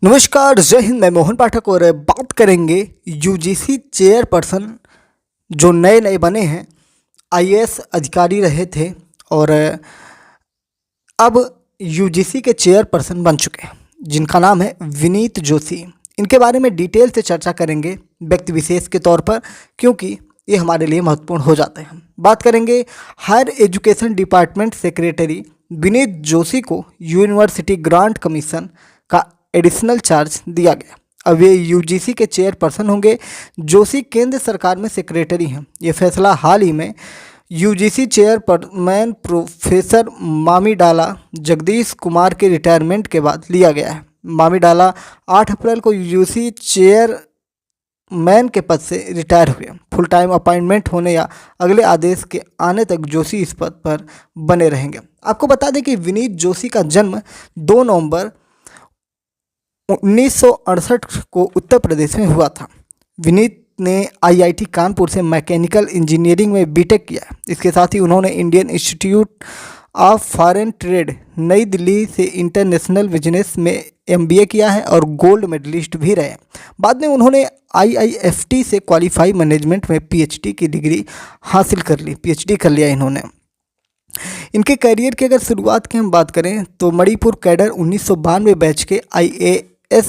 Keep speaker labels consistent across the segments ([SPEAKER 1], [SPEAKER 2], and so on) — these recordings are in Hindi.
[SPEAKER 1] नमस्कार, जय हिंद। मैं मोहन पाठक और बात करेंगे यूजीसी चेयरपर्सन जो नए नए बने हैं। आईएएस अधिकारी रहे थे और अब यूजीसी के चेयरपर्सन बन चुके हैं, जिनका नाम है विनीत जोशी। इनके बारे में डिटेल से चर्चा करेंगे व्यक्ति विशेष के तौर पर, क्योंकि ये हमारे लिए महत्वपूर्ण हो जाते हैं। बात करेंगे higher education department secretary Vineet Joshi को यूनिवर्सिटी ग्रांट कमीशन का एडिशनल चार्ज दिया गया। अब ये यूजीसी के चेयरपर्सन होंगे। जोशी केंद्र सरकार में सेक्रेटरी हैं। ये फैसला हाल ही में UGC chairman professor Mamidala Jagadish Kumar के रिटायरमेंट के बाद लिया गया है। मामीडाला 8 अप्रैल को यूजीसी चेयरमैन के पद से रिटायर हुए। फुल टाइम अपॉइंटमेंट होने या अगले आदेश के आने तक जोशी इस पद पर बने रहेंगे। आपको बता दें कि विनीत जोशी का जन्म 2 नवंबर 1968 को उत्तर प्रदेश में हुआ था। विनीत ने आईआईटी कानपुर से मैकेनिकल इंजीनियरिंग में बीटेक किया। इसके साथ ही उन्होंने Indian institute of foreign trade नई दिल्ली से इंटरनेशनल बिजनेस में एमबीए किया है और गोल्ड मेडलिस्ट भी रहे। बाद में उन्होंने आईआईएफटी से क्वालिफाई मैनेजमेंट में पीएचडी की डिग्री हासिल कर ली। पीएचडी कर लिया इन्होंने। इनके करियर की अगर शुरुआत की हम बात करें तो मणिपुर कैडर 1992 बैच के आईएएस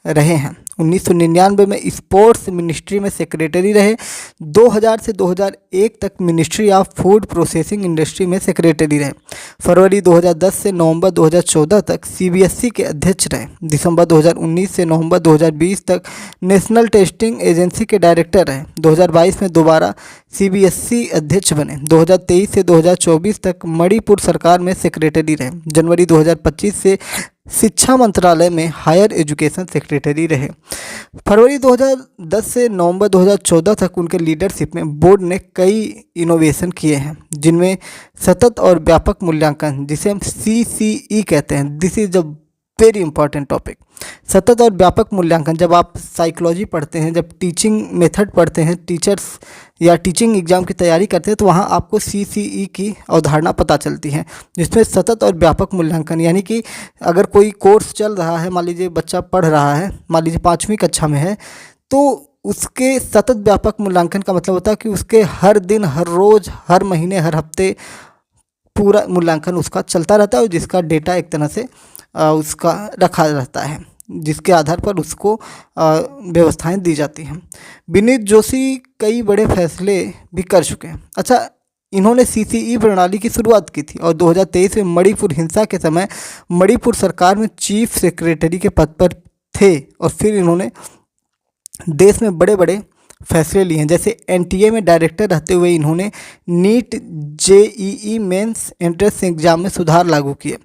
[SPEAKER 1] रहे हैं। 1999 में स्पोर्ट्स मिनिस्ट्री में सेक्रेटरी रहे। 2000 से 2001 तक ministry of food processing industry में सेक्रेटरी रहे। फरवरी 2010 से नवंबर 2014 तक सीबीएसई के अध्यक्ष रहे। दिसंबर 2019 से नवंबर 2020 तक नेशनल टेस्टिंग एजेंसी के डायरेक्टर रहे। 2022 में दोबारा सीबीएसई अध्यक्ष बने। 2023 से 2024 तक मणिपुर सरकार में सेक्रेटरी रहे। जनवरी 2025 से शिक्षा मंत्रालय में हायर एजुकेशन सेक्रेटरी रहे। फरवरी 2010 से नवंबर 2014 तक उनके लीडरशिप में बोर्ड ने कई इनोवेशन किए हैं, जिनमें सतत और व्यापक मूल्यांकन, जिसे हम CCE कहते हैं। This is a very important topic. सतत और व्यापक मूल्यांकन, जब आप साइकोलॉजी पढ़ते हैं, जब टीचिंग मेथड पढ़ते हैं, टीचर्स या टीचिंग एग्जाम की तैयारी करते हैं, तो वहाँ आपको CCE की अवधारणा पता चलती है, जिसमें सतत और व्यापक मूल्यांकन, यानी कि अगर कोई कोर्स चल रहा है, मान लीजिए बच्चा पढ़ रहा है, मान लीजिए 5वीं कक्षा में है, तो उसके सतत व्यापक मूल्यांकन का मतलब होता है कि उसके हर दिन, हर रोज़, हर महीने, हर हफ्ते पूरा मूल्यांकन उसका चलता रहता है और जिसका डेटा एक तरह से उसका रखा रहता है, जिसके आधार पर उसको व्यवस्थाएं दी जाती हैं। विनीत जोशी कई बड़े फैसले भी कर चुके हैं। अच्छा, इन्होंने CCE प्रणाली की शुरुआत की थी और 2023 में मणिपुर हिंसा के समय मणिपुर सरकार में चीफ सेक्रेटरी के पद पर थे और फिर इन्होंने देश में बड़े बड़े फैसले लिए हैं। जैसे NTA में डायरेक्टर रहते हुए इन्होंने NEET JEE mains entrance exam में सुधार लागू किए।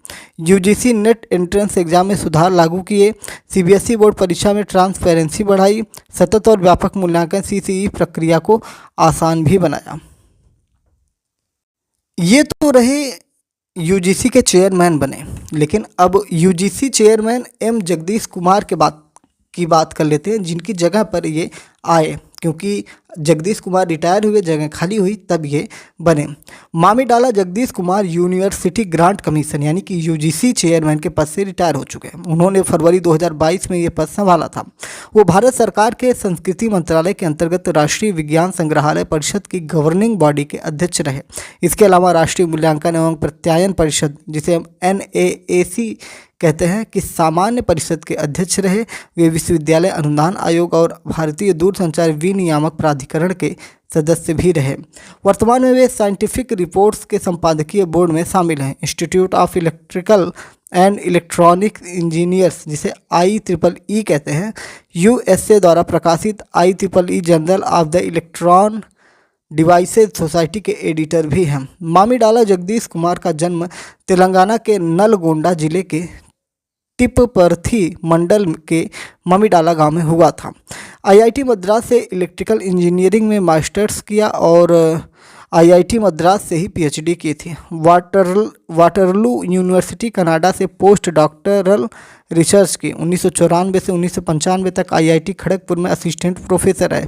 [SPEAKER 1] UGC नेट एंट्रेंस एग्जाम में सुधार लागू किए। CBSE बोर्ड परीक्षा में ट्रांसपेरेंसी बढ़ाई। सतत और व्यापक मूल्यांकन CCE प्रक्रिया को आसान भी बनाया। ये तो रहे UGC के चेयरमैन बने, लेकिन अब UGC chairman M Jagdish Kumar की बात कर लेते हैं, जिनकी जगह पर ये आए, क्योंकि जगदीश कुमार रिटायर हुए, जगह खाली हुई, तब ये बने। Mamidala Jagadish Kumar University grant Commission यानी कि UGC चेयरमैन के पद से रिटायर हो चुके हैं। उन्होंने फरवरी 2022 में ये पद संभाला था। वो भारत सरकार के संस्कृति मंत्रालय के अंतर्गत राष्ट्रीय विज्ञान संग्रहालय परिषद की गवर्निंग बॉडी के अध्यक्ष रहे। इसके अलावा राष्ट्रीय मूल्यांकन एवं प्रत्यायन परिषद, जिसे हम NAAC कहते हैं, कि सामान्य परिषद के अध्यक्ष रहे। वे विश्वविद्यालय अनुदान आयोग और भारतीय दूरसंचार विनियामक प्राधिकरण के सदस्य भी रहे। वर्तमान में वे साइंटिफिक रिपोर्ट्स के संपादकीय बोर्ड में शामिल हैं। Institute of electrical and electronic engineers, जिसे IEEE कहते हैं, USA द्वारा प्रकाशित IEEE journal of the electron devices society के एडिटर भी हैं। मामीडाला जगदीश कुमार का जन्म तेलंगाना के नलगोंडा जिले के टिपपर्थी मंडल के मामीडाला गांव में हुआ था। IIT मद्रास से इलेक्ट्रिकल इंजीनियरिंग में मास्टर्स किया और आईआईटी मद्रास से ही पीएचडी की थी। वाटरलू यूनिवर्सिटी कनाडा से पोस्ट डॉक्टरल रिसर्च की। 1994 से 1995 तक आईआईटी खड़गपुर में असिस्टेंट प्रोफेसर रहे।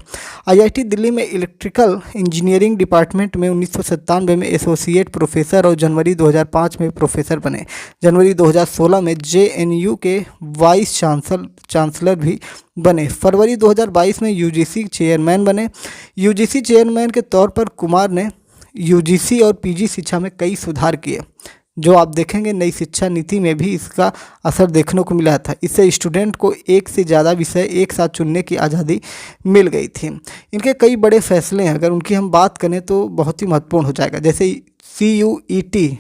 [SPEAKER 1] आईआईटी दिल्ली में इलेक्ट्रिकल इंजीनियरिंग डिपार्टमेंट में 1997 में एसोसिएट प्रोफेसर और जनवरी 2005 में प्रोफेसर बने। जनवरी 2016 में जेएनयू के वाइस चांसलर भी बने। फरवरी 2022 में यूजीसी चेयरमैन बने। यूजीसी चेयरमैन के तौर पर कुमार ने यूजीसी और पीजी शिक्षा में कई सुधार किए, जो आप देखेंगे नई शिक्षा नीति में भी इसका असर देखने को मिला था। इससे स्टूडेंट को एक से ज़्यादा विषय एक साथ चुनने की आज़ादी मिल गई थी। इनके कई बड़े फैसले हैं, अगर उनकी हम बात करें तो बहुत ही महत्वपूर्ण हो जाएगा। जैसे CUET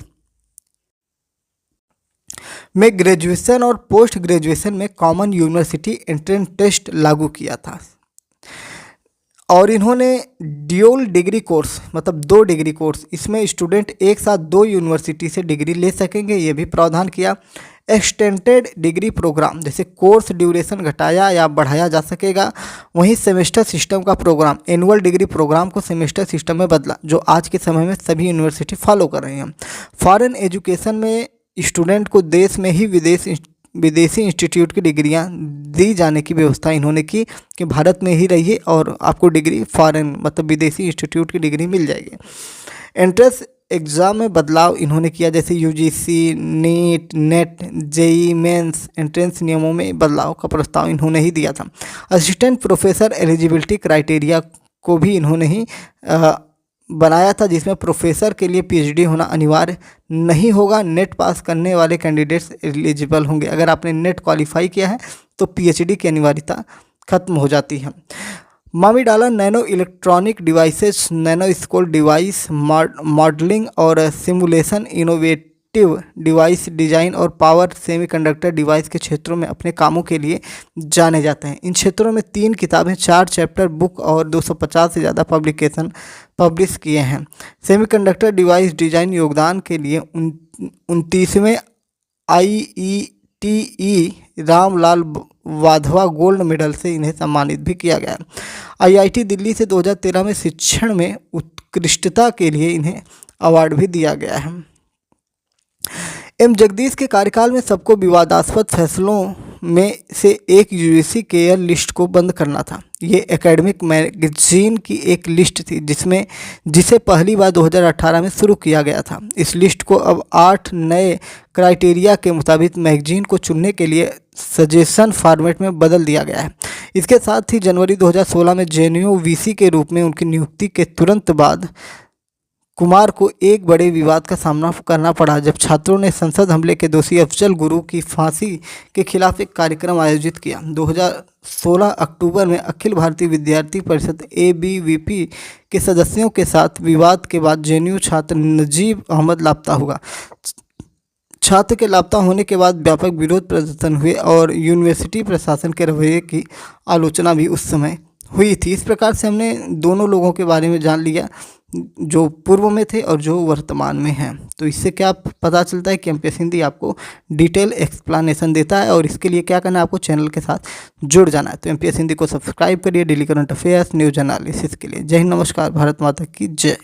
[SPEAKER 1] में ग्रेजुएशन और पोस्ट ग्रेजुएशन में कॉमन यूनिवर्सिटी एंट्रेंस टेस्ट लागू किया था। और इन्होंने ड्यूल डिग्री कोर्स, मतलब 2 डिग्री कोर्स, इसमें स्टूडेंट एक साथ 2 यूनिवर्सिटी से डिग्री ले सकेंगे, ये भी प्रावधान किया। एक्सटेंडेड डिग्री प्रोग्राम, जैसे कोर्स ड्यूरेशन घटाया या बढ़ाया जा सकेगा। वहीं सेमेस्टर सिस्टम का प्रोग्राम, एनुअल डिग्री प्रोग्राम को सेमेस्टर सिस्टम में बदला, जो आज के समय में सभी यूनिवर्सिटी फॉलो कर रही हैं। फॉरेन एजुकेशन में स्टूडेंट को देश में ही विदेशी इंस्टीट्यूट की डिग्रियां दी जाने की व्यवस्था इन्होंने की कि भारत में ही रहिए और आपको डिग्री फॉरेन, मतलब विदेशी इंस्टीट्यूट की डिग्री मिल जाएगी। एंट्रेंस एग्ज़ाम में बदलाव इन्होंने किया, जैसे UGC, NEET, NET, JEE mains entrance नियमों में बदलाव का प्रस्ताव इन्होंने ही दिया था। असिस्टेंट प्रोफेसर एलिजिबिलिटी क्राइटेरिया को भी इन्होंने ही बनाया था, जिसमें प्रोफेसर के लिए पीएचडी होना अनिवार्य नहीं होगा। नेट पास करने वाले कैंडिडेट्स एलिजिबल होंगे। अगर आपने नेट क्वालिफाई किया है तो पीएचडी की अनिवार्यता खत्म हो जाती है। मामी डाला nano electronic devices, nano scale device modelling और सिमुलेशन, इनोवेटिव डिवाइस डिज़ाइन और पावर सेमीकंडक्टर डिवाइस के क्षेत्रों में अपने कामों के लिए जाने जाते हैं। इन क्षेत्रों में 3 किताबें, 4 चैप्टर बुक और 250 से ज़्यादा पब्लिकेशन पब्लिश किए हैं। सेमीकंडक्टर डिवाइस डिज़ाइन योगदान के लिए 29वें IETE Ramlal Wadhwa gold medal से इन्हें सम्मानित भी किया गया। आईआईटी दिल्ली से 2013 में शिक्षण में उत्कृष्टता के लिए इन्हें अवार्ड भी दिया गया है। जगदीश के कार्यकाल में सबको विवादास्पद फैसलों में से एक यूजीसी केयर लिस्ट को बंद करना था। ये एकेडमिक मैगजीन की एक लिस्ट थी जिसे पहली बार 2018 में शुरू किया गया था। इस लिस्ट को अब 8 नए क्राइटेरिया के मुताबिक मैगजीन को चुनने के लिए सजेशन फॉर्मेट में बदल दिया गया है। इसके साथ ही जनवरी 2016 में जेएनयू वीसी के रूप में उनकी नियुक्ति के तुरंत बाद कुमार को एक बड़े विवाद का सामना करना पड़ा, जब छात्रों ने संसद हमले के दोषी अफजल गुरु की फांसी के खिलाफ एक कार्यक्रम आयोजित किया। 2016 अक्टूबर में अखिल भारतीय विद्यार्थी परिषद ABVP के सदस्यों के साथ विवाद के बाद जेएनयू छात्र नजीब अहमद लापता हुआ। छात्र के लापता होने के बाद व्यापक विरोध प्रदर्शन हुए और यूनिवर्सिटी प्रशासन के रवैये की आलोचना भी उस समय हुई थी। इस प्रकार से हमने दोनों लोगों के बारे में जान लिया, जो पूर्व में थे और जो वर्तमान में हैं। तो इससे क्या पता चलता है कि एमपीएससी हिंदी आपको डिटेल एक्सप्लेनेशन देता है, और इसके लिए क्या करना है, आपको चैनल के साथ जुड़ जाना है। तो एमपीएससी हिंदी को सब्सक्राइब करिए daily current affairs news analysis के लिए। जय हिंद, नमस्कार, भारत माता की जय।